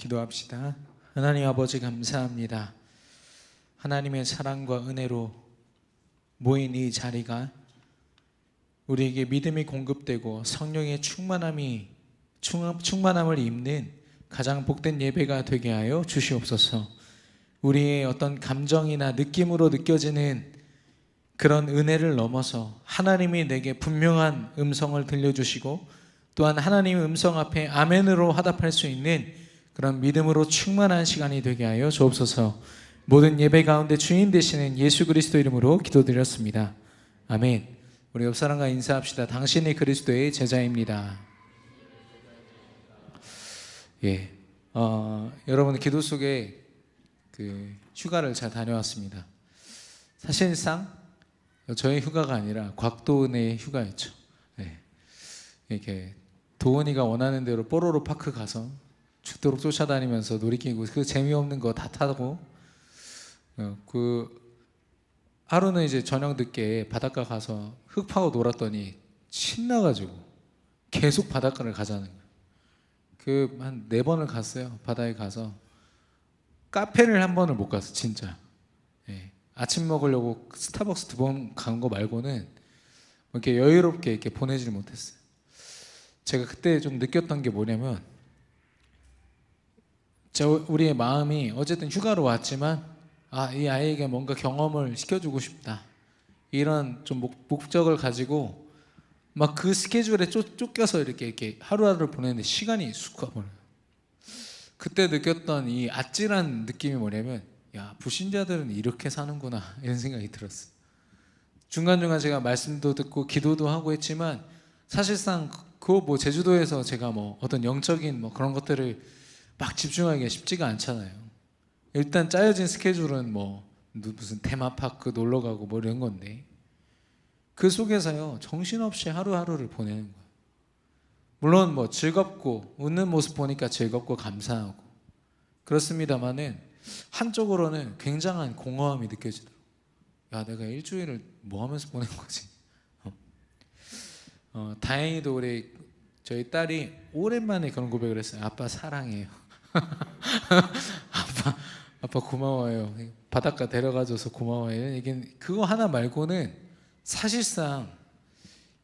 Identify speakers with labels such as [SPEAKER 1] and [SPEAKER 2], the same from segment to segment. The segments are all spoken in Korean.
[SPEAKER 1] 기도합시다. 하나님 아버지 감사합니다. 하나님의 사랑과 은혜로 모인 이 자리가 우리에게 믿음이 공급되고 성령의 충만함을 입는 가장 복된 예배가 되게 하여 주시옵소서. 우리의 어떤 감정이나 느낌으로 느껴지는 그런 은혜를 넘어서 하나님이 내게 분명한 음성을 들려주시고 또한 하나님의 음성 앞에 아멘으로 화답할 수 있는 그런 믿음으로 충만한 시간이 되게 하여 주옵소서. 모든 예배 가운데 주인 되시는 예수 그리스도 이름으로 기도드렸습니다. 아멘. 우리 옆 사람과 인사합시다. 당신이 그리스도의 제자입니다. 예, 여러분 기도 속에 휴가를 잘 다녀왔습니다. 사실상 저의 휴가가 아니라 곽도은의 휴가였죠. 예, 이렇게 도은이가 원하는 대로 뽀로로 파크 가서 죽도록 쫓아다니면서 놀이기구 그 재미없는 거 다 타고 하루는 이제 저녁 늦게 바닷가 가서 흙 파고 놀았더니 신나가지고 계속 바닷가를 가자는 거예요. 한 4번을 갔어요. 바다에 가서 카페를 한 번을 못 갔어 진짜. 예. 아침 먹으려고 스타벅스 2번 간 거 말고는 이렇게 여유롭게 이렇게 보내질 못했어요. 제가 그때 좀 느꼈던 게 뭐냐면 우리의 마음이 어쨌든 휴가로 왔지만 이 아이에게 뭔가 경험을 시켜주고 싶다 이런 좀 목적을 가지고 막 그 스케줄에 쫓겨서 이렇게 하루하루를 보내는데 시간이 쑥 가버려요. 그때 느꼈던 이 아찔한 느낌이 뭐냐면 야, 불신자들은 이렇게 사는구나 이런 생각이 들었어요. 중간중간 제가 말씀도 듣고 기도도 하고 했지만 사실상 제주도에서 제가 어떤 영적인 그런 것들을 막 집중하기가 쉽지가 않잖아요. 일단 짜여진 스케줄은 무슨 테마파크 놀러가고 이런 건데 그 속에서요 정신없이 하루하루를 보내는 거예요. 물론 즐겁고 웃는 모습 보니까 즐겁고 감사하고 그렇습니다만은 한쪽으로는 굉장한 공허함이 느껴지더라고요. 야, 내가 일주일을 뭐 하면서 보낸 거지? 다행히도 저희 딸이 오랜만에 그런 고백을 했어요. 아빠 사랑해요. 아빠 고마워요. 바닷가 데려가줘서 고마워요. 이게 그거 하나 말고는 사실상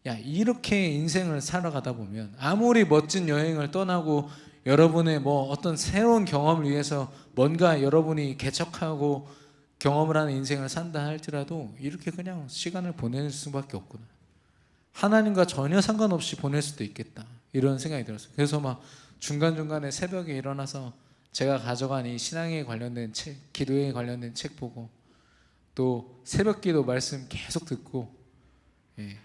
[SPEAKER 1] 이렇게 인생을 살아가다 보면 아무리 멋진 여행을 떠나고 여러분의 어떤 새로운 경험을 위해서 뭔가 여러분이 개척하고 경험을 하는 인생을 산다 할지라도 이렇게 그냥 시간을 보낼 수밖에 없구나. 하나님과 전혀 상관없이 보낼 수도 있겠다 이런 생각이 들었어요. 그래서 중간중간에 새벽에 일어나서 제가 가져간 이 신앙에 관련된 책, 기도에 관련된 책 보고 또 새벽기도 말씀 계속 듣고 예.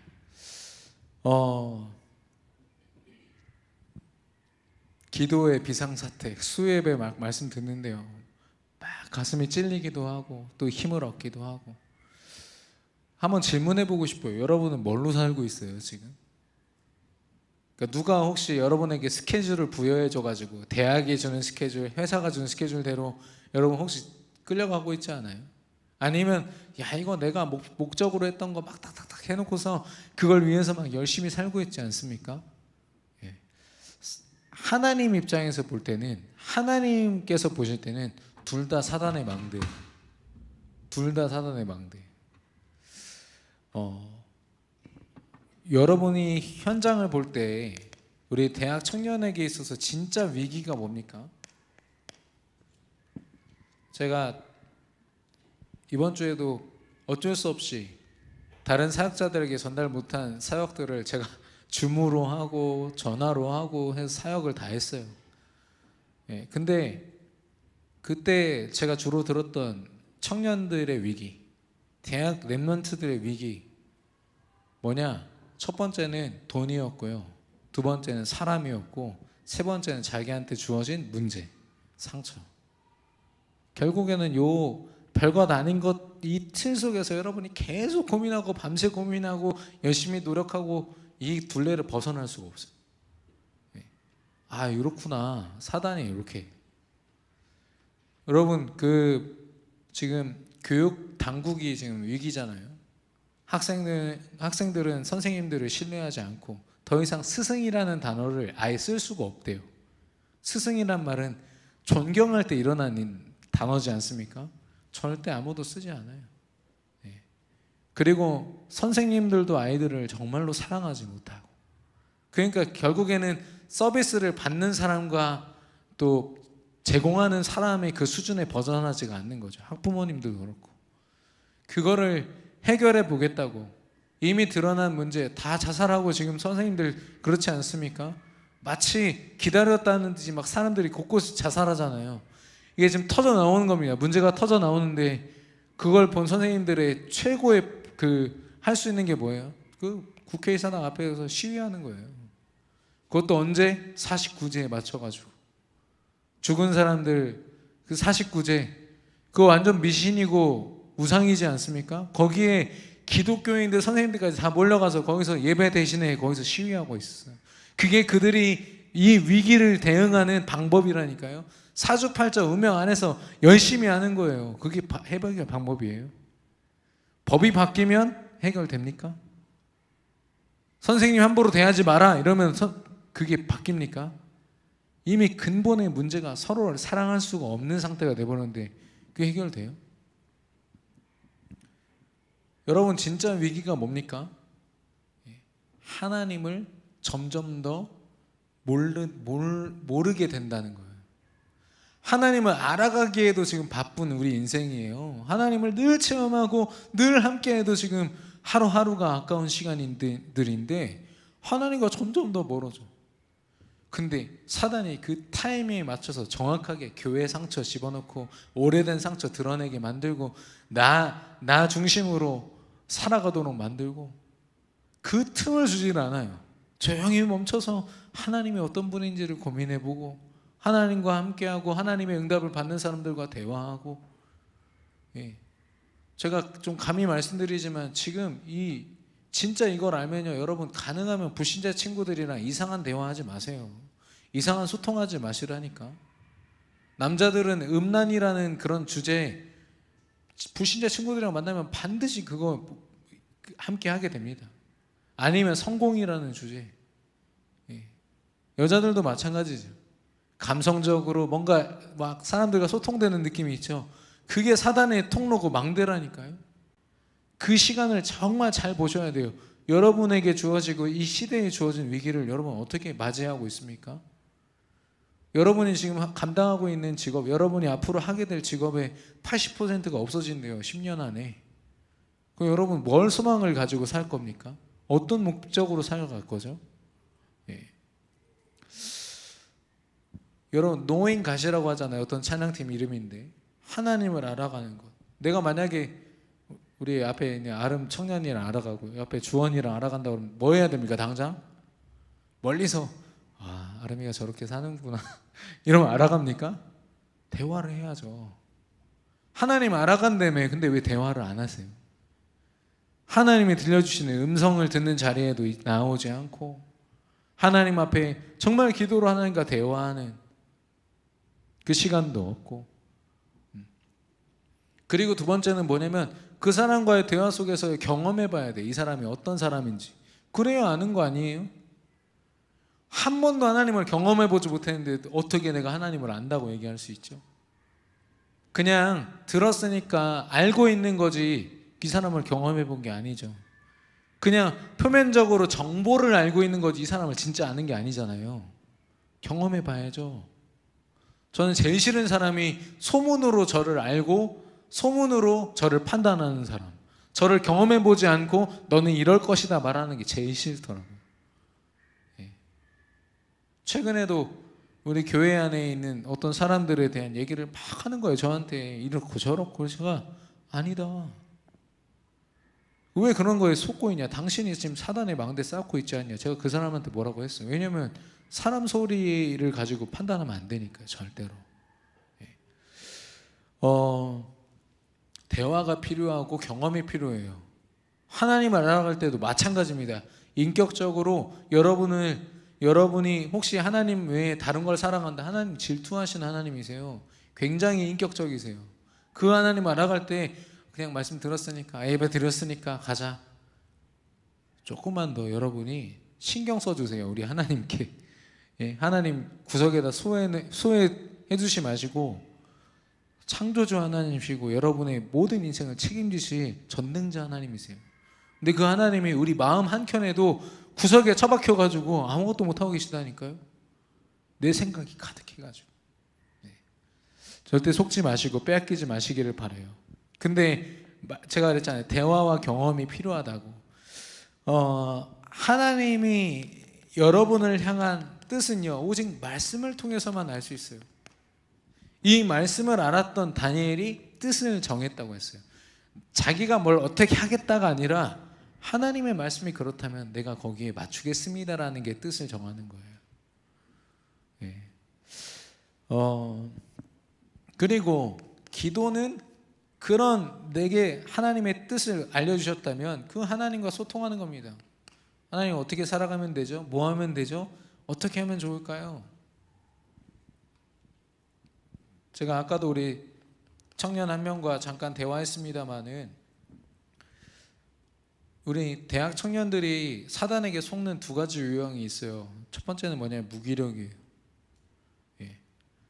[SPEAKER 1] 기도의 비상사태, 수예배 말씀 듣는데요 막 가슴이 찔리기도 하고 또 힘을 얻기도 하고 한번 질문해 보고 싶어요. 여러분은 뭘로 살고 있어요 지금? 그러니까 누가 혹시 여러분에게 스케줄을 부여해 줘가지고 대학이 주는 스케줄, 회사가 주는 스케줄대로 여러분 혹시 끌려가고 있지 않아요? 아니면 이거 내가 목적으로 했던 거 막 탁탁탁 해놓고서 그걸 위해서 막 열심히 살고 있지 않습니까? 예. 하나님 입장에서 볼 때는 하나님께서 보실 때는 둘 다 사단의 망대. 둘 다 사단의 망대. 여러분이 현장을 볼 때 우리 대학 청년에게 있어서 진짜 위기가 뭡니까? 제가 이번 주에도 어쩔 수 없이 다른 사역자들에게 전달 못한 사역들을 제가 줌으로 하고 전화로 하고 해서 사역을 다 했어요. 예, 근데 그때 제가 주로 들었던 청년들의 위기, 대학 랩런트들의 위기 뭐냐? 첫 번째는 돈이었고요. 두 번째는 사람이었고 세 번째는 자기한테 주어진 문제, 상처. 결국에는 별것 아닌 것 이 틀 속에서 여러분이 계속 고민하고 밤새 고민하고 열심히 노력하고 이 둘레를 벗어날 수가 없어요. 이렇구나. 사단이 이렇게. 여러분 지금 교육 당국이 지금 위기잖아요. 학생들은 선생님들을 신뢰하지 않고 더 이상 스승이라는 단어를 아예 쓸 수가 없대요. 스승이란 말은 존경할 때 일어나는 단어지 않습니까? 절대 아무도 쓰지 않아요. 예. 그리고 선생님들도 아이들을 정말로 사랑하지 못하고, 그러니까 결국에는 서비스를 받는 사람과 또 제공하는 사람의 그 수준에 벗어나지가 않는 거죠. 학부모님도 그렇고. 그거를 해결해 보겠다고 이미 드러난 문제 다 자살하고 지금 선생님들 그렇지 않습니까? 마치 기다렸다는 듯이 막 사람들이 곳곳이 자살하잖아요. 이게 지금 터져 나오는 겁니다. 문제가 터져 나오는데 그걸 본 선생님들의 최고의 할 수 있는 게 뭐예요? 그 국회의사당 앞에서 시위하는 거예요. 그것도 언제? 49제에 맞춰가지고. 죽은 사람들 그 49제, 그거 완전 미신이고 우상이지 않습니까? 거기에 기독교인들 선생님들까지 다 몰려가서 거기서 예배 대신에 거기서 시위하고 있어요. 그게 그들이 이 위기를 대응하는 방법이라니까요. 사주팔자 운명 안에서 열심히 하는 거예요. 그게 해결 방법이에요. 법이 바뀌면 해결됩니까? 선생님 함부로 대하지 마라 이러면 그게 바뀝니까? 이미 근본의 문제가 서로를 사랑할 수가 없는 상태가 돼버렸는데 그게 해결돼요? 여러분 진짜 위기가 뭡니까? 하나님을 점점 더 모르게 된다는 거예요. 하나님을 알아가기에도 지금 바쁜 우리 인생이에요. 하나님을 늘 체험하고 늘 함께해도 지금 하루하루가 아까운 시간들인데 하나님과 점점 더 멀어져. 근데 사단이 그 타이밍에 맞춰서 정확하게 교회 상처 집어넣고 오래된 상처 드러내게 만들고 나 중심으로 살아가도록 만들고 그 틈을 주질 않아요. 조용히 멈춰서 하나님이 어떤 분인지를 고민해보고 하나님과 함께하고 하나님의 응답을 받는 사람들과 대화하고. 예. 제가 좀 감히 말씀드리지만 지금 진짜 이걸 알면요, 여러분 가능하면 불신자 친구들이랑 이상한 대화하지 마세요. 이상한 소통하지 마시라니까. 남자들은 음란이라는 그런 주제에 불신자 친구들이랑 만나면 반드시 그거 함께 하게 됩니다. 아니면 성공이라는 주제. 예. 여자들도 마찬가지죠. 감성적으로 뭔가 막 사람들과 소통되는 느낌이 있죠. 그게 사단의 통로고 망대라니까요. 그 시간을 정말 잘 보셔야 돼요. 여러분에게 주어지고 이 시대에 주어진 위기를 여러분 어떻게 맞이하고 있습니까? 여러분이 지금 감당하고 있는 직업, 여러분이 앞으로 하게 될 직업의 80%가 없어진대요. 10년 안에. 그럼 여러분 뭘 소망을 가지고 살 겁니까? 어떤 목적으로 살아갈 거죠? 예. 여러분 노인 가시라고 하잖아요. 어떤 찬양팀 이름인데 하나님을 알아가는 것. 내가 만약에 우리 앞에 있는 아름 청년이랑 알아가고 옆에 주원이랑 알아간다고 그러면 뭐 해야 됩니까? 당장 멀리서 아름이가 저렇게 사는구나 이러면 알아갑니까? 대화를 해야죠. 하나님 알아간다며. 근데 왜 대화를 안 하세요? 하나님이 들려주시는 음성을 듣는 자리에도 나오지 않고 하나님 앞에 정말 기도로 하나님과 대화하는 그 시간도 없고. 그리고 두 번째는 뭐냐면 그 사람과의 대화 속에서 경험해 봐야 돼. 이 사람이 어떤 사람인지. 그래야 아는 거 아니에요? 한 번도 하나님을 경험해 보지 못했는데 어떻게 내가 하나님을 안다고 얘기할 수 있죠? 그냥 들었으니까 알고 있는 거지 이 사람을 경험해 본 게 아니죠. 그냥 표면적으로 정보를 알고 있는 거지 이 사람을 진짜 아는 게 아니잖아요. 경험해 봐야죠. 저는 제일 싫은 사람이 소문으로 저를 알고 소문으로 저를 판단하는 사람, 저를 경험해 보지 않고 너는 이럴 것이다 말하는 게 제일 싫더라고요. 예. 최근에도 우리 교회 안에 있는 어떤 사람들에 대한 얘기를 막 하는 거예요. 저한테 이렇고 저렇고. 제가 아니다. 왜 그런 거에 속고 있냐? 당신이 지금 사단의 망대 쌓고 있지 않냐? 제가 그 사람한테 뭐라고 했어요. 왜냐하면 사람 소리를 가지고 판단하면 안 되니까요. 절대로. 대화가 필요하고 경험이 필요해요. 하나님을 알아갈 때도 마찬가지입니다. 인격적으로 여러분이 혹시 하나님 외에 다른 걸 사랑한다. 하나님 질투하시는 하나님이세요. 굉장히 인격적이세요. 그 하나님 알아갈 때 그냥 말씀 들었으니까 예배 드렸으니까 가자. 조금만 더 여러분이 신경 써주세요. 우리 하나님께. 예, 하나님 구석에다 소에 해두시 마시고 창조주 하나님이시고 여러분의 모든 인생을 책임지실 전능자 하나님이세요. 근데 그 하나님이 우리 마음 한켠에도 구석에 처박혀가지고 아무것도 못하고 계시다니까요. 내 생각이 가득해가지고. 네. 절대 속지 마시고 빼앗기지 마시기를 바라요. 근데 제가 그랬잖아요. 대화와 경험이 필요하다고. 하나님이 여러분을 향한 뜻은요, 오직 말씀을 통해서만 알 수 있어요. 이 말씀을 알았던 다니엘이 뜻을 정했다고 했어요. 자기가 뭘 어떻게 하겠다가 아니라 하나님의 말씀이 그렇다면 내가 거기에 맞추겠습니다라는 게 뜻을 정하는 거예요. 네. 그리고 기도는 그런 내게 하나님의 뜻을 알려주셨다면 그 하나님과 소통하는 겁니다. 하나님 어떻게 살아가면 되죠? 뭐 하면 되죠? 어떻게 하면 좋을까요? 제가 아까도 우리 청년 한 명과 잠깐 대화했습니다마는 우리 대학 청년들이 사단에게 속는 두 가지 유형이 있어요. 첫 번째는 뭐냐면 무기력이에요.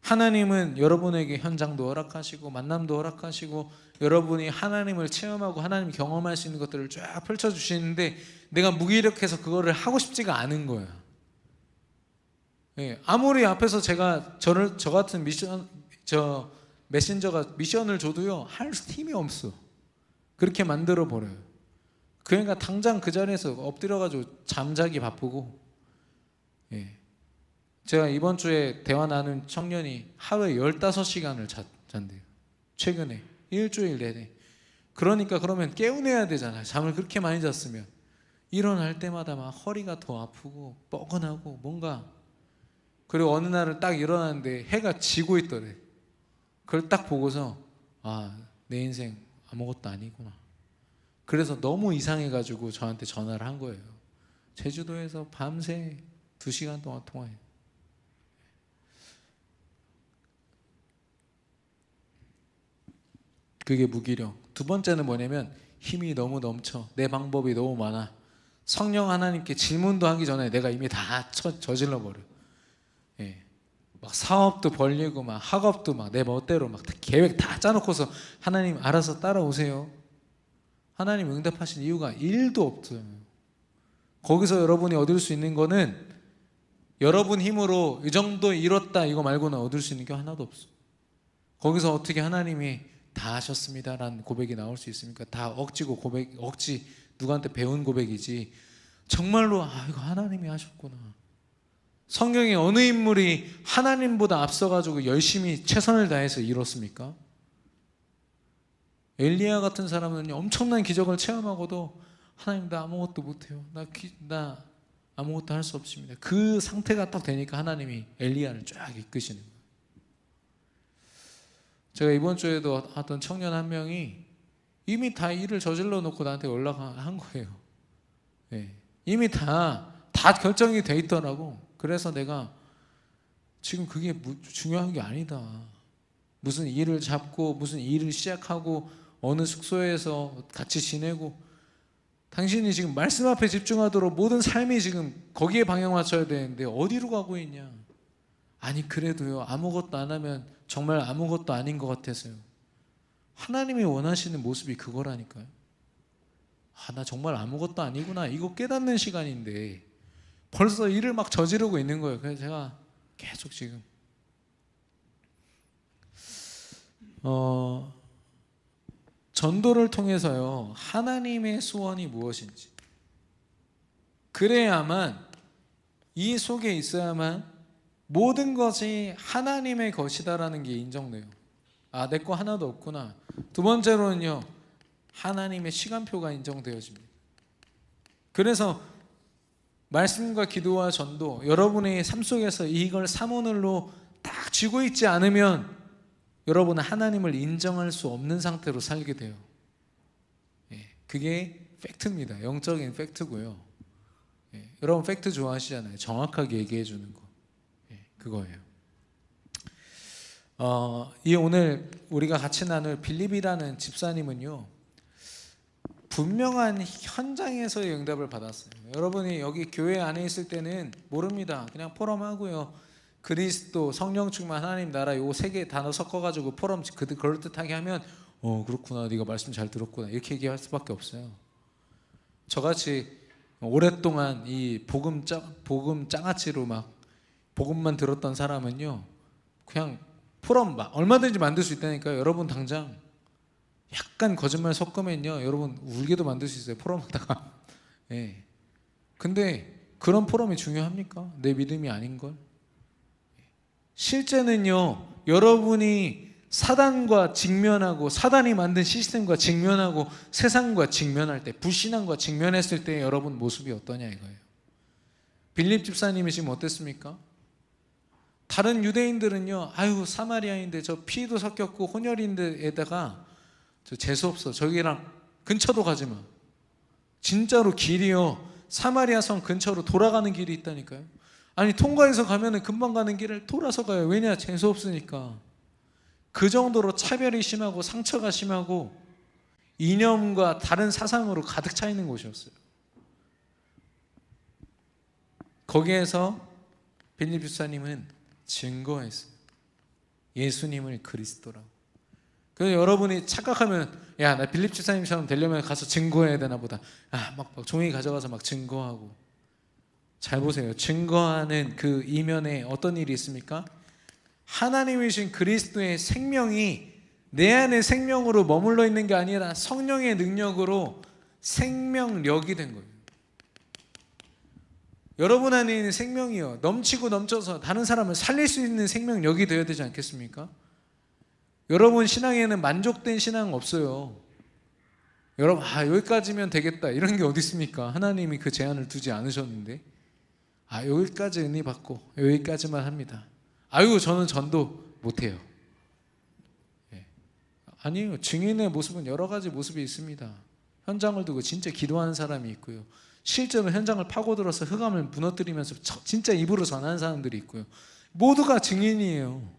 [SPEAKER 1] 하나님은 여러분에게 현장도 허락하시고 만남도 허락하시고 여러분이 하나님을 체험하고 하나님 경험할 수 있는 것들을 쫙 펼쳐주시는데 내가 무기력해서 그거를 하고 싶지가 않은 거야. 아무리 앞에서 제가 저 같은 메신저가 미션을 줘도요 할 힘이 없어. 그렇게 만들어 버려요. 그러니까 당장 그 자리에서 엎드려가지고 잠자기 바쁘고. 제가 이번 주에 대화 나눈 청년이 하루에 15시간을 잔대요. 최근에 일주일 내내. 그러니까 그러면 깨우내야 되잖아요. 잠을 그렇게 많이 잤으면. 일어날 때마다 막 허리가 더 아프고 뻐근하고 뭔가. 그리고 어느 날은 딱 일어났는데 해가 지고 있더래. 그걸 딱 보고서 내 인생 아무것도 아니구나. 그래서 너무 이상해가지고 저한테 전화를 한 거예요. 제주도에서 밤새 2시간 동안 통화해요. 그게 무기력. 두 번째는 뭐냐면 힘이 너무 넘쳐. 내 방법이 너무 많아. 성령 하나님께 질문도 하기 전에 내가 이미 다 저질러 버려. 막 사업도 벌리고 막 학업도 막 내 멋대로 막 계획 다 짜놓고서 하나님 알아서 따라오세요. 하나님 응답하신 이유가 1도 없어요. 거기서 여러분이 얻을 수 있는 거는 여러분 힘으로 이 정도 이뤘다 이거 말고는 얻을 수 있는 게 하나도 없어. 거기서 어떻게 하나님이 다 하셨습니다라는 고백이 나올 수 있습니까? 다 억지고 억지 누구한테 배운 고백이지 정말로 이거 하나님이 하셨구나. 성경에 어느 인물이 하나님보다 앞서가지고 열심히 최선을 다해서 이뤘습니까? 엘리야 같은 사람은 엄청난 기적을 체험하고도 하나님 나 아무것도 못해요. 나 아무것도 할 수 없습니다. 그 상태가 딱 되니까 하나님이 엘리야를 쫙 이끄시는 거예요. 제가 이번 주에도 하던 청년 한 명이 이미 다 일을 저질러 놓고 나한테 연락한 거예요. 이미 다 결정이 돼 있더라고. 그래서 내가 지금 그게 중요한 게 아니다. 무슨 일을 잡고 무슨 일을 시작하고 어느 숙소에서 같이 지내고 당신이 지금 말씀 앞에 집중하도록 모든 삶이 지금 거기에 방향 맞춰야 되는데 어디로 가고 있냐. 아니 그래도요 아무것도 안 하면 정말 아무것도 아닌 것 같아서요. 하나님이 원하시는 모습이 그거라니까요. 나 정말 아무것도 아니구나 이거 깨닫는 시간인데 벌써 일을 막 저지르고 있는 거예요. 그래서 제가 계속 지금 전도를 통해서요 하나님의 소원이 무엇인지 그래야만 이 속에 있어야만 모든 것이 하나님의 것이다라는 게 인정돼요. 내 거 하나도 없구나. 두 번째로는요 하나님의 시간표가 인정되어집니다. 그래서 말씀과 기도와 전도 여러분의 삶 속에서 이걸 사모늘로 딱 쥐고 있지 않으면 여러분은 하나님을 인정할 수 없는 상태로 살게 돼요. 그게 팩트입니다. 영적인 팩트고요. 여러분 팩트 좋아하시잖아요. 정확하게 얘기해 주는 거. 그거예요. 이 오늘 우리가 같이 나눌 빌립이라는 집사님은요 분명한 현장에서의 응답을 받았어요. 여러분이 여기 교회 안에 있을 때는 모릅니다. 그냥 포럼하고요 그리스도, 성령 충만, 하나님 나라 요 세 개 단어 섞어가지고 포럼 그럴듯하게 하면 그렇구나, 네가 말씀 잘 들었구나 이렇게 얘기할 수밖에 없어요. 저같이 오랫동안 이 복음 장아찌로 막 복음만 들었던 사람은요, 그냥 포럼 얼마든지 만들 수 있다니까요. 여러분 당장 약간 거짓말 섞으면요, 여러분 울게도 만들 수 있어요, 포럼 하다가. 예. 근데 그런 포럼이 중요합니까? 내 믿음이 아닌걸? 실제는요, 여러분이 사단과 직면하고, 사단이 만든 시스템과 직면하고, 세상과 직면할 때, 불신앙과 직면했을 때 여러분 모습이 어떠냐 이거예요. 빌립 집사님이 지금 어땠습니까? 다른 유대인들은요, 아유 사마리아인데 저 피도 섞였고 혼혈인데에다가 저 재수없어, 저기랑 근처도 가지마. 진짜로 길이요, 사마리아 성 근처로 돌아가는 길이 있다니까요. 아니 통과해서 가면은 금방 가는 길을 돌아서 가요. 왜냐? 재수없으니까. 그 정도로 차별이 심하고 상처가 심하고 이념과 다른 사상으로 가득 차 있는 곳이었어요. 거기에서 빌립 집사님은 증거했어요. 예수님을 그리스도라고. 그래서 여러분이 착각하면, 야, 나 빌립 집사님처럼 되려면 가서 증거해야 되나 보다. 막 종이 가져가서 막 증거하고. 잘 보세요. 증거하는 그 이면에 어떤 일이 있습니까? 하나님이신 그리스도의 생명이 내 안에 생명으로 머물러 있는 게 아니라 성령의 능력으로 생명력이 된 거예요. 여러분 안에 있는 생명이요, 넘치고 넘쳐서 다른 사람을 살릴 수 있는 생명력이 되어야 되지 않겠습니까? 여러분 신앙에는 만족된 신앙 없어요. 여러분 여기까지면 되겠다 이런 게 어디 있습니까? 하나님이 그 제한을 두지 않으셨는데, 여기까지 은혜 받고 여기까지만 합니다. 저는 전도 못해요. 아니에요. 증인의 모습은 여러 가지 모습이 있습니다. 현장을 두고 진짜 기도하는 사람이 있고요, 실제로 현장을 파고들어서 흑암을 무너뜨리면서 진짜 입으로 전하는 사람들이 있고요. 모두가 증인이에요.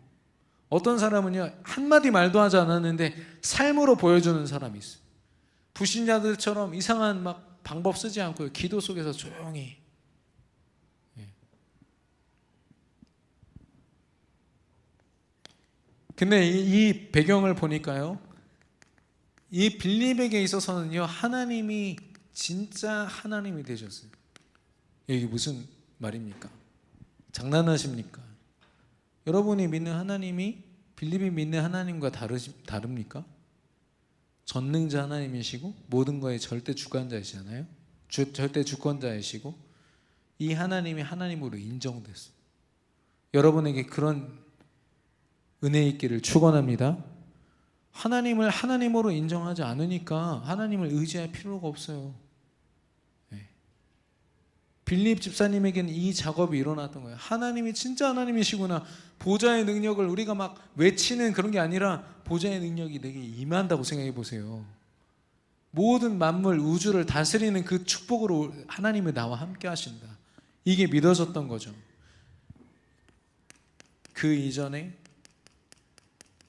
[SPEAKER 1] 어떤 사람은요, 한마디 말도 하지 않았는데 삶으로 보여주는 사람이 있어요. 불신자들처럼 이상한 막 방법 쓰지 않고요, 기도 속에서 조용히. 근데 이 배경을 보니까요, 이 빌립에게 있어서는요, 하나님이 진짜 하나님이 되셨어요. 이게 무슨 말입니까? 장난하십니까? 여러분이 믿는 하나님이 빌립이 믿는 하나님과 다릅니까? 전능자 하나님이시고 모든 거의 절대 주관자이시잖아요. 절대 주권자이시고 이 하나님이 하나님으로 인정됐어요. 여러분에게 그런 은혜 있기를 축원합니다. 하나님을 하나님으로 인정하지 않으니까 하나님을 의지할 필요가 없어요. 빌립 집사님에게는 이 작업이 일어났던 거예요. 하나님이 진짜 하나님이시구나. 보좌의 능력을 우리가 막 외치는 그런 게 아니라 보좌의 능력이 내게 임한다고 생각해 보세요. 모든 만물 우주를 다스리는 그 축복으로 하나님이 나와 함께 하신다. 이게 믿어졌던 거죠. 그 이전에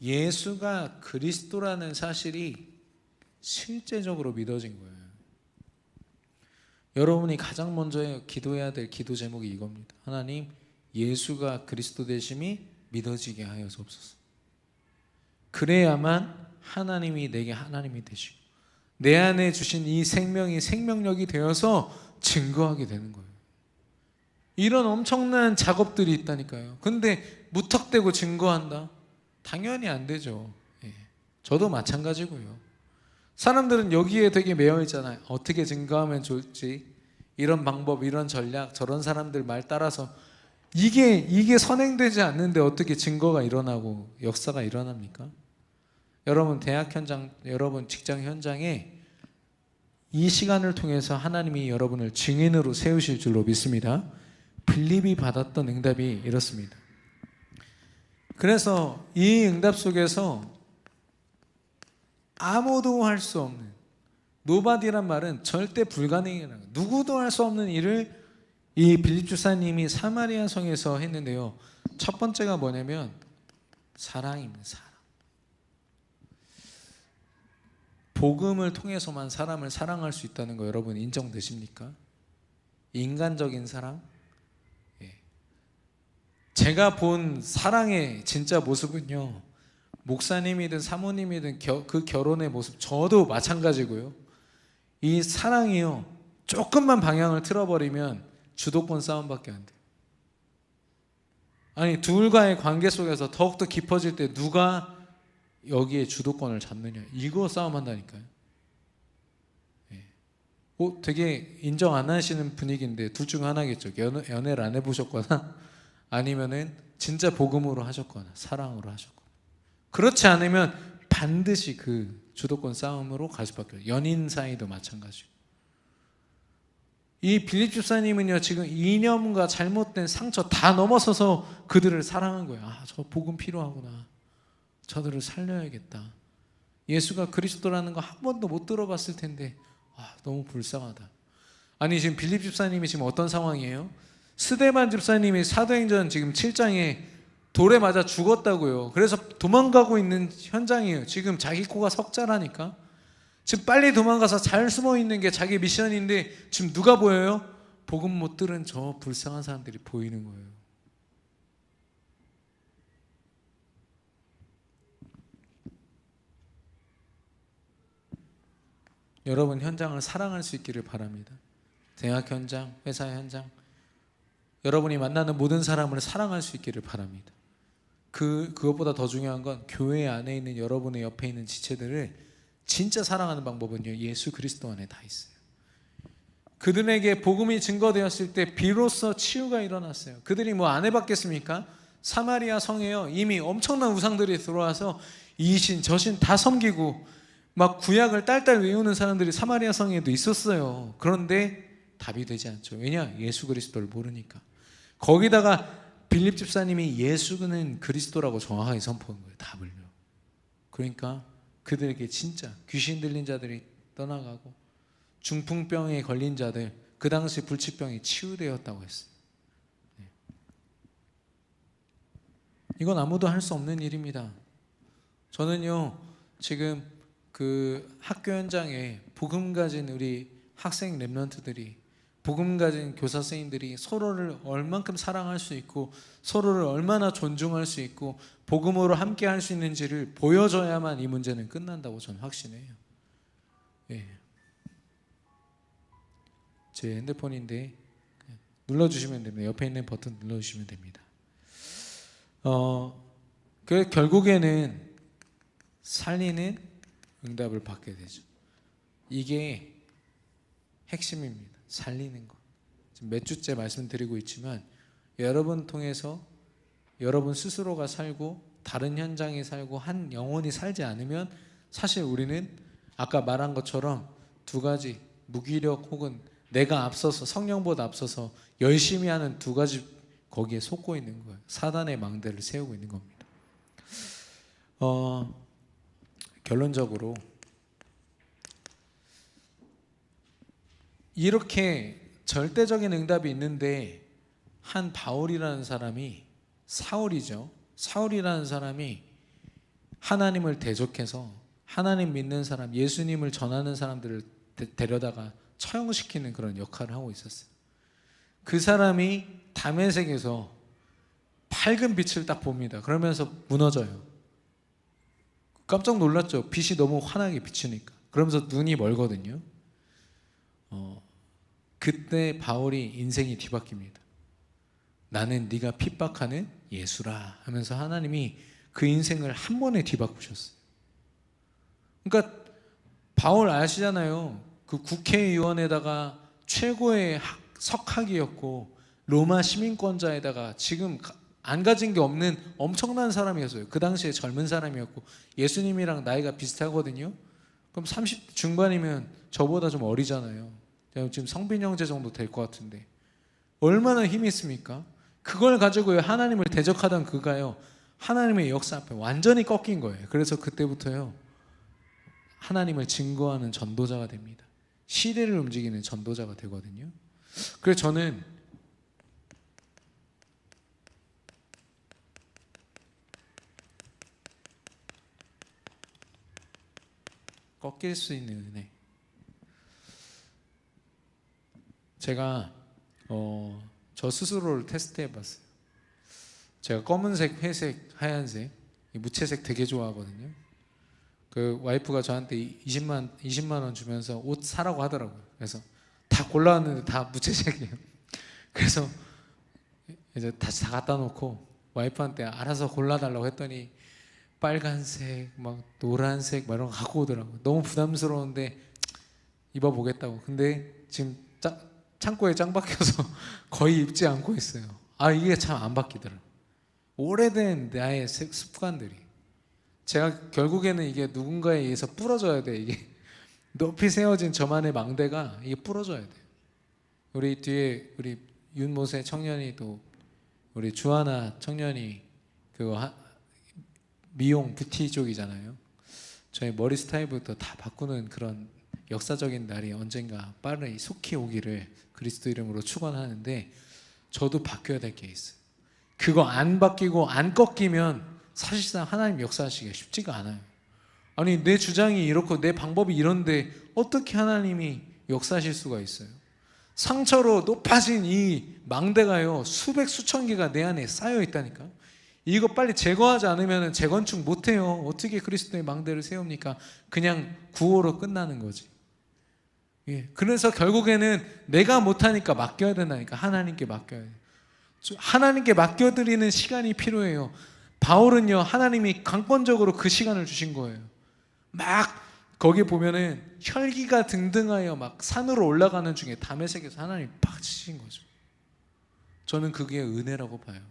[SPEAKER 1] 예수가 그리스도라는 사실이 실제적으로 믿어진 거예요. 여러분이 가장 먼저 기도해야 될 기도 제목이 이겁니다. 하나님, 예수가 그리스도 되심이 믿어지게 하여서옵소서. 그래야만 하나님이 내게 하나님이 되시고 내 안에 주신 이 생명이 생명력이 되어서 증거하게 되는 거예요. 이런 엄청난 작업들이 있다니까요. 근데 무턱대고 증거한다? 당연히 안 되죠. 저도 마찬가지고요. 사람들은 여기에 되게 매여 있잖아요. 어떻게 증거하면 좋을지, 이런 방법, 이런 전략, 저런 사람들 말 따라서 이게 선행되지 않는데 어떻게 증거가 일어나고 역사가 일어납니까? 여러분 대학 현장, 여러분 직장 현장에 이 시간을 통해서 하나님이 여러분을 증인으로 세우실 줄로 믿습니다. 빌립이 받았던 응답이 이렇습니다. 그래서 이 응답 속에서 아무도 할 수 없는, 노바디란 말은 절대 불가능이라는 거예요. 누구도 할 수 없는 일을 이 빌립 주사님이 사마리아 성에서 했는데요. 첫 번째가 뭐냐면 사랑입니다. 사랑. 복음을 통해서만 사람을 사랑할 수 있다는 거 여러분 인정되십니까? 인간적인 사랑? 제가 본 사랑의 진짜 모습은요, 목사님이든 사모님이든 그 결혼의 모습, 저도 마찬가지고요. 이 사랑이요, 조금만 방향을 틀어버리면 주도권 싸움밖에 안 돼요. 아니, 둘과의 관계 속에서 더욱더 깊어질 때 누가 여기에 주도권을 잡느냐, 이거 싸움한다니까요. 되게 인정 안 하시는 분위기인데 둘 중 하나겠죠. 연애를 안 해보셨거나 아니면은 진짜 복음으로 하셨거나 사랑으로 하셨거나. 그렇지 않으면 반드시 그 주도권 싸움으로 갈 수밖에 없어요. 연인 사이도 마찬가지고. 이 빌립 집사님은요, 지금 이념과 잘못된 상처 다 넘어서서 그들을 사랑한 거예요. 아, 저 복음 필요하구나. 저들을 살려야겠다. 예수가 그리스도라는 거 한 번도 못 들어봤을 텐데 너무 불쌍하다. 아니, 지금 빌립 집사님이 지금 어떤 상황이에요? 스데반 집사님이 사도행전 지금 7장에 돌에 맞아 죽었다고요. 그래서 도망가고 있는 현장이에요. 지금 자기 코가 석자라니까. 지금 빨리 도망가서 잘 숨어 있는 게 자기 미션인데 지금 누가 보여요? 복음 못 들은 저 불쌍한 사람들이 보이는 거예요. 여러분, 현장을 사랑할 수 있기를 바랍니다. 대학 현장, 회사 현장, 여러분이 만나는 모든 사람을 사랑할 수 있기를 바랍니다. 그것보다 더 중요한 건 교회 안에 있는 여러분의 옆에 있는 지체들을 진짜 사랑하는 방법은요, 예수 그리스도 안에 다 있어요. 그들에게 복음이 증거되었을 때 비로소 치유가 일어났어요. 그들이 뭐 안 해봤겠습니까? 사마리아 성에요, 이미 엄청난 우상들이 들어와서 이 신 저 신 다 섬기고 막 구약을 딸딸 외우는 사람들이 사마리아 성에도 있었어요. 그런데 답이 되지 않죠. 왜냐? 예수 그리스도를 모르니까. 거기다가 빌립 집사님이 예수는 그리스도라고 정확하게 선포한 거예요. 답을요. 그러니까 그들에게 진짜 귀신 들린 자들이 떠나가고 중풍병에 걸린 자들, 그 당시 불치병이 치유되었다고 했어요. 이건 아무도 할 수 없는 일입니다. 저는요, 지금 그 학교 현장에 복음 가진 우리 학생 랩런트들이, 복음 가진 교사 선생님들이 서로를 얼만큼 사랑할 수 있고 서로를 얼마나 존중할 수 있고 복음으로 함께 할 수 있는지를 보여줘야만 이 문제는 끝난다고 저는 확신해요. 예. 제 핸드폰인데 눌러주시면 됩니다. 옆에 있는 버튼 눌러주시면 됩니다. 결국에는 살리는 응답을 받게 되죠. 이게 핵심입니다. 살리는 것. 지금 몇 주째 말씀드리고 있지만 여러분 통해서 여러분 스스로가 살고 다른 현장에 살고 한 영혼이 살지 않으면 사실 우리는 아까 말한 것처럼 두 가지, 무기력 혹은 내가 앞서서 성령보다 앞서서 열심히 하는 두 가지, 거기에 속고 있는 거예요. 사단의 망대를 세우고 있는 겁니다. 결론적으로 이렇게 절대적인 응답이 있는데 한 바울이라는 사람이, 사울이라는 사람이 하나님을 대적해서 하나님 믿는 사람, 예수님을 전하는 사람들을 데려다가 처형시키는 그런 역할을 하고 있었어요. 그 사람이 다메섹에서 밝은 빛을 딱 봅니다. 그러면서 무너져요. 깜짝 놀랐죠. 빛이 너무 환하게 비치니까. 그러면서 눈이 멀거든요. 그때 바울이 인생이 뒤바뀝니다. 나는 네가 핍박하는 예수라 하면서 하나님이 그 인생을 한 번에 뒤바꾸셨어요. 그러니까 바울 아시잖아요. 그 국회의원에다가 최고의 석학이었고 로마 시민권자에다가 지금 안 가진 게 없는 엄청난 사람이었어요. 그 당시에 젊은 사람이었고 예수님이랑 나이가 비슷하거든요. 그럼 30 중반이면 저보다 좀 어리잖아요. 지금 성빈 형제 정도 될 것 같은데 얼마나 힘이 있습니까? 그걸 가지고 하나님을 대적하던 그가요, 하나님의 역사 앞에 완전히 꺾인 거예요. 그래서 그때부터요, 하나님을 증거하는 전도자가 됩니다. 시대를 움직이는 전도자가 되거든요. 그래서 저는 꺾일 수 있는 은혜, 제가 저 스스로를 테스트해 봤어요. 제가 검은색, 회색, 하얀색, 이 무채색 되게 좋아하거든요. 그 와이프가 저한테 20만 원 주면서 옷 사라고 하더라고요. 그래서 다 골라왔는데 다 무채색이에요. 그래서 이제 다시 다 갖다 놓고 와이프한테 알아서 골라달라고 했더니 빨간색, 막 노란색 막 이런 거 갖고 오더라고요. 너무 부담스러운데 입어보겠다고. 근데 지금 창고에 짱 박혀서 거의 입지 않고 있어요. 아, 이게 참 안 바뀌더라고요. 오래된 나의 습관들이. 제가 결국에는 이게 누군가에 의해서 부러져야 돼. 이게 높이 세워진 저만의 망대가 이게 부러져야 돼요. 우리 뒤에 우리 윤모세 청년이 또 우리 주하나 청년이 그거 미용 뷰티 쪽이잖아요. 저희 머리 스타일부터 다 바꾸는 그런 역사적인 날이 언젠가 빠르게 속히 오기를 그리스도 이름으로 축원하는데, 저도 바뀌어야 될 게 있어요. 그거 안 바뀌고 안 꺾이면 사실상 하나님 역사하시기가 쉽지가 않아요. 아니, 내 주장이 이렇고 내 방법이 이런데 어떻게 하나님이 역사하실 수가 있어요? 상처로 높아진 이 망대가요, 수백 수천 개가 내 안에 쌓여 있다니까. 이거 빨리 제거하지 않으면 재건축 못해요. 어떻게 그리스도의 망대를 세웁니까? 그냥 구호로 끝나는 거지. 예, 그래서 결국에는 내가 못하니까 맡겨야 된다니까. 하나님께 맡겨야 돼요. 하나님께 맡겨드리는 시간이 필요해요. 바울은요, 하나님이 강권적으로 그 시간을 주신 거예요. 막 거기 보면은 혈기가 등등하여 막 산으로 올라가는 중에 다메섹에서 하나님이 팍 치신 거죠. 저는 그게 은혜라고 봐요.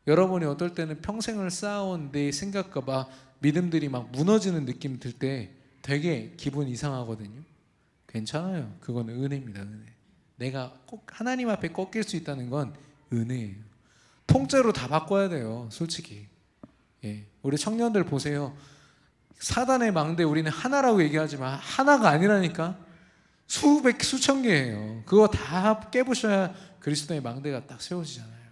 [SPEAKER 1] 여러분이 어떨 때는 평생을 쌓아온 내 생각과 막 믿음들이 막 무너지는 느낌 들 때 되게 기분 이상하거든요. 괜찮아요. 그건 은혜입니다. 은혜. 내가 꼭 하나님 앞에 꺾일 수 있다는 건 은혜예요. 통째로 다 바꿔야 돼요. 솔직히. 예. 우리 청년들 보세요. 사단의 망대 우리는 하나라고 얘기하지만 하나가 아니라니까. 수백 수천 개예요. 그거 다 깨부셔야 그리스도의 망대가 딱 세워지잖아요.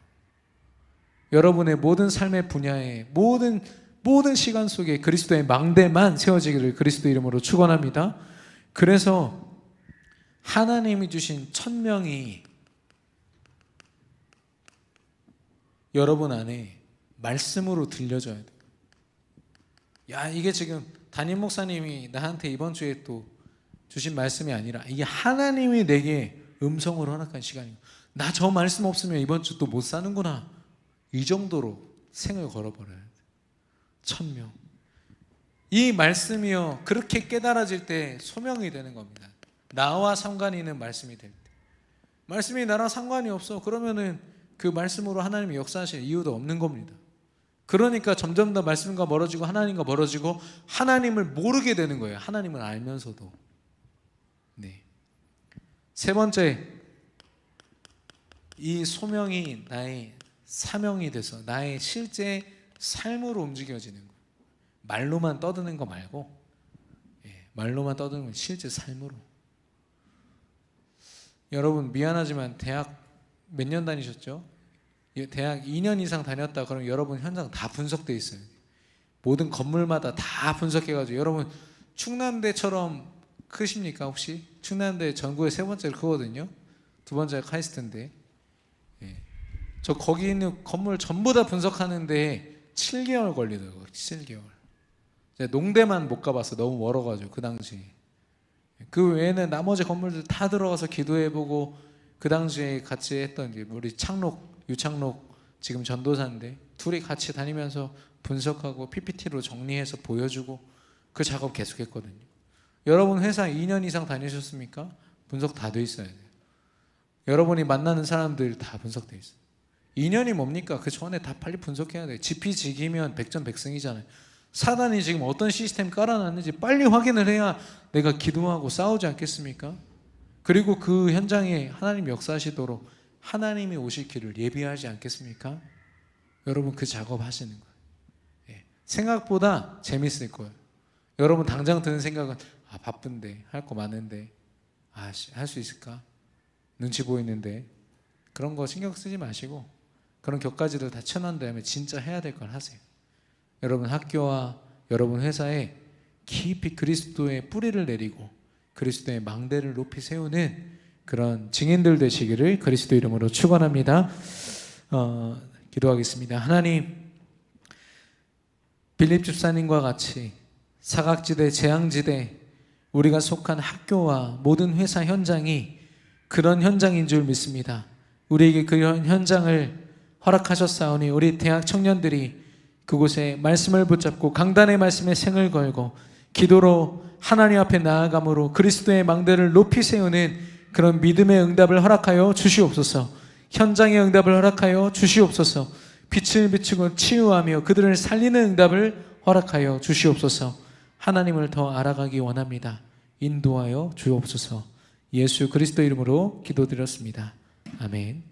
[SPEAKER 1] 여러분의 모든 삶의 분야에 모든 시간 속에 그리스도의 망대만 세워지기를 그리스도 이름으로 축원합니다. 그래서 하나님이 주신 천명이 여러분 안에 말씀으로 들려져야 돼요. 야, 이게 지금 담임 목사님이 나한테 이번 주에 또 주신 말씀이 아니라 이게 하나님이 내게 음성으로 허락한 시간이에요. 나 저 말씀 없으면 이번 주 또 못 사는구나. 이 정도로 생을 걸어버려야 돼요. 천명. 이 말씀이요, 그렇게 깨달아질 때 소명이 되는 겁니다. 나와 상관이 있는 말씀이 될 때. 말씀이 나랑 상관이 없어. 그러면은 그 말씀으로 하나님이 역사하실 이유도 없는 겁니다. 그러니까 점점 더 말씀과 멀어지고 하나님과 멀어지고 하나님을 모르게 되는 거예요. 하나님을 알면서도. 네. 세 번째, 이 소명이 나의 사명이 돼서 나의 실제 삶으로 움직여지는 거예요. 말로만 떠드는 거 말고, 말로만 떠드는 건 실제 삶으로. 여러분 미안하지만 대학 몇 년 다니셨죠? 대학 2년 이상 다녔다 그러면 여러분 현장 다 분석돼 있어요. 모든 건물마다 다 분석해가지고. 여러분 충남대처럼 크십니까 혹시? 충남대 전국의 세 번째로 크거든요. 두 번째가 카이스트인데, 저 거기 있는 건물 전부 다 분석하는데 7개월 걸리더라고요. 7개월. 제가 농대만 못 가봤어. 너무 멀어가지고 그 당시에. 그 외에는 나머지 건물들 다 들어가서 기도해보고, 그 당시에 같이 했던 우리 유창록 지금 전도사인데 둘이 같이 다니면서 분석하고 PPT로 정리해서 보여주고 그 작업 계속했거든요. 여러분 회사 2년 이상 다니셨습니까? 분석 다 돼 있어야 돼요. 여러분이 만나는 사람들 다 분석돼 있어요. 2년이 뭡니까? 그 전에 다 빨리 분석해야 돼요. 지피지기면 백전백승이잖아요. 사단이 지금 어떤 시스템 깔아놨는지 빨리 확인을 해야 내가 기도하고 싸우지 않겠습니까? 그리고 그 현장에 하나님 역사하시도록 하나님이 오실 길을 예비하지 않겠습니까? 여러분 그 작업 하시는 거예요. 생각보다 재밌을 거예요. 여러분 당장 드는 생각은 바쁜데, 할 거 많은데, 할 수 있을까? 눈치 보이는데. 그런 거 신경 쓰지 마시고 그런 격가지들 다 쳐놓은 다음에 진짜 해야 될 걸 하세요. 여러분 학교와 여러분 회사에 깊이 그리스도의 뿌리를 내리고 그리스도의 망대를 높이 세우는 그런 증인들 되시기를 그리스도 이름으로 축원합니다. 기도하겠습니다. 하나님, 빌립 집사님과 같이 사각지대, 재앙지대, 우리가 속한 학교와 모든 회사 현장이 그런 현장인 줄 믿습니다. 우리에게 그런 현장을 허락하셨사오니 우리 대학 청년들이 그곳에 말씀을 붙잡고 강단의 말씀에 생을 걸고 기도로 하나님 앞에 나아감으로 그리스도의 망대를 높이 세우는 그런 믿음의 응답을 허락하여 주시옵소서. 현장의 응답을 허락하여 주시옵소서. 빛을 비추고 치유하며 그들을 살리는 응답을 허락하여 주시옵소서. 하나님을 더 알아가기 원합니다. 인도하여 주옵소서. 예수 그리스도 이름으로 기도드렸습니다. 아멘.